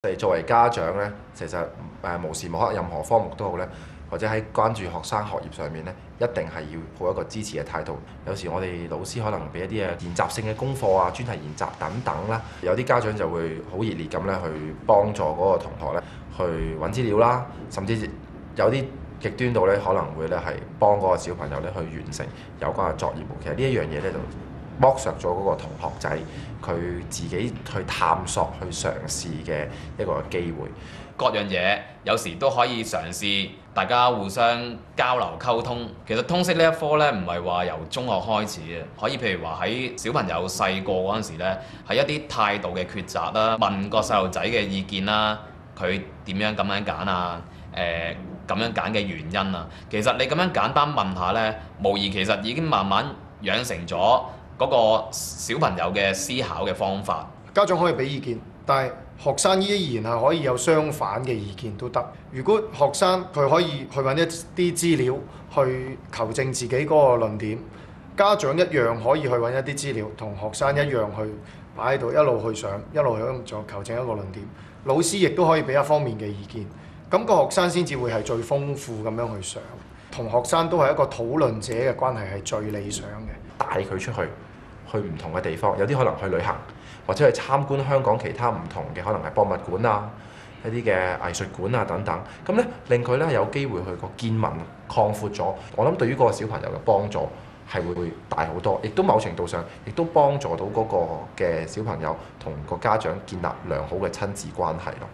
我哋作為家長咧，其實無時無刻任何科目都好咧，或者喺關注學生學業上面咧，一定係要抱一個支持嘅態度。有時我哋老師可能俾一啲研習性嘅功課啊、專題研習等等啦，有啲家長就會好熱烈咁咧去幫助嗰個同學咧去揾資料啦，甚至有啲極端到咧可能會咧係幫嗰個小朋友咧去完成有關嘅作業。其實呢一樣嘢咧就剝削咗嗰個同學仔佢自己去探索、去嘗試嘅一個機會。各樣嘢有時都可以嘗試，大家互相交流溝通。其實通識呢一科呢，唔係話由中學開始嘅，可以譬如話喺小朋友細個嗰陣時呢，係一啲態度嘅抉擇啦，問個細路仔嘅意見啦，佢點樣咁樣揀啊？咁樣揀嘅原因啊，其實你咁樣簡單問下呢，無疑其實已經慢慢養成咗嗰個小朋友嘅思考嘅方法。家長可以俾意見，但係學生依然係可以有相反嘅意見都得。如果學生佢可以去揾一啲資料去求證自己嗰個論點，家長一樣可以去揾一啲資料，同學生一樣去擺喺度，一路去想，一路去求證一個論點。老師亦都可以俾一方面嘅意見，咁個學生先至會係最豐富咁樣去想，同學生都係一個討論者嘅關係係最理想嘅。帶佢出去，去唔同嘅地方，有啲可能去旅行，或者去參觀香港其他唔同嘅可能係博物館啊、一啲嘅藝術館啊等等，咁咧令佢咧有機會去個見聞擴闊咗。我諗對於嗰個小朋友嘅幫助係會大好多，亦都某程度上亦都幫助到嗰個嘅小朋友同個家長建立良好嘅親子關係咯。